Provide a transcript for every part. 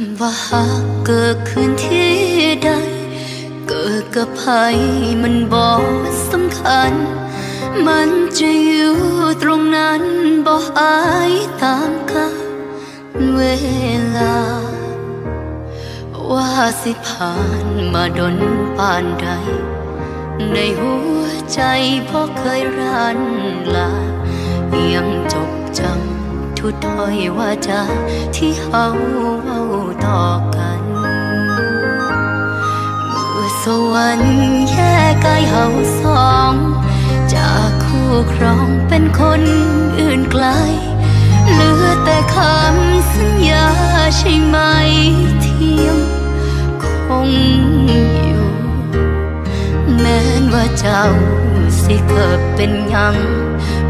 ำว่าหากเกิดขึ้นที่ใดเกิดกับใครมันบ่สำคัญมันจะอยู่ตรงนั้นบ่หายตามกาลเวลาว่าสิผ่านมาดนปานใดในหัวใจบ่เคยรันลายังจดจำทุกถ้อยว่าจาที่เฮาเว้าต่อกันเมื่อสวรรค์แยกกายเฮาสองจากคู่ครองเป็นคนอื่นไกลเหลือแต่คำสัญญาใช่ไหมที่ยังคงอยู่แม้ว่าเจ้าสิเกิดเป็นยัง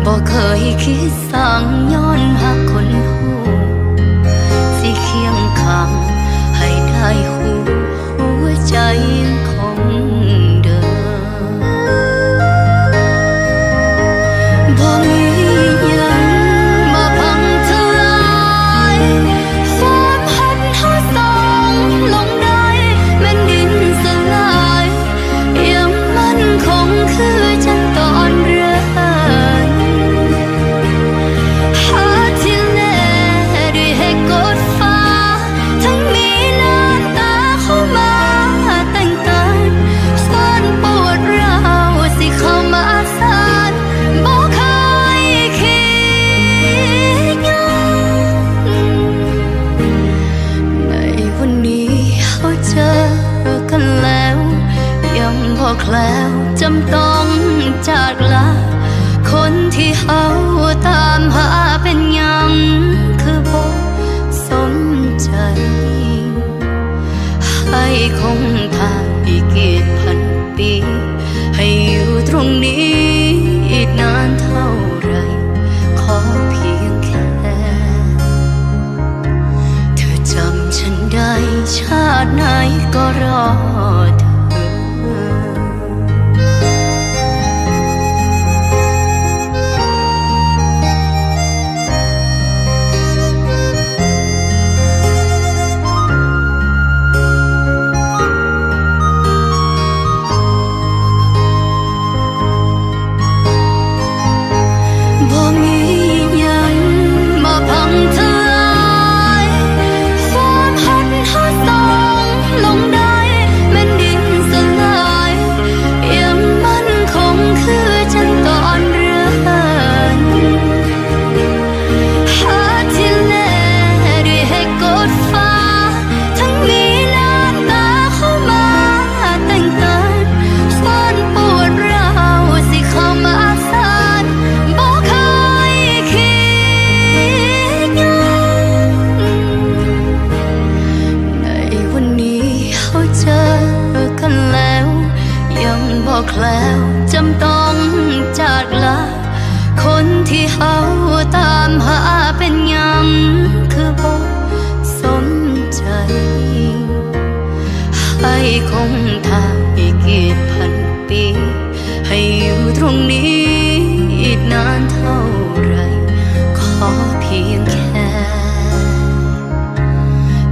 บ่เคยคิดสั่งย้อนหักคนหูสิเคียงข้างให้ได้หูหัวใจยังคงเดิมบ่มีหยังมาพังทลายความหักเฮาสองลงได้แม่นดินสลายยังมั่นคงคือจังตอนเริ่มแล้วจำต้องจากลาคนที่เฮาตามหาเป็นยังคือบ่สนใจให้คงทางอีกกี่พันปีให้อยู่ตรงนี้อีกนานเท่าไรขอเพียงแค่เธอจำฉันได้ชาติไหนก็รอเธอแล้วจำต้องจากลาคนที่เฮาตามหาเป็นยังคือบ่สนใจให้คงทางอีกกี่พันปีให้อยู่ตรงนี้อีกนานเท่าไรขอเพียงแค่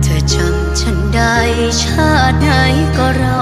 เธอจำฉันได้ชาติไหนก็รอ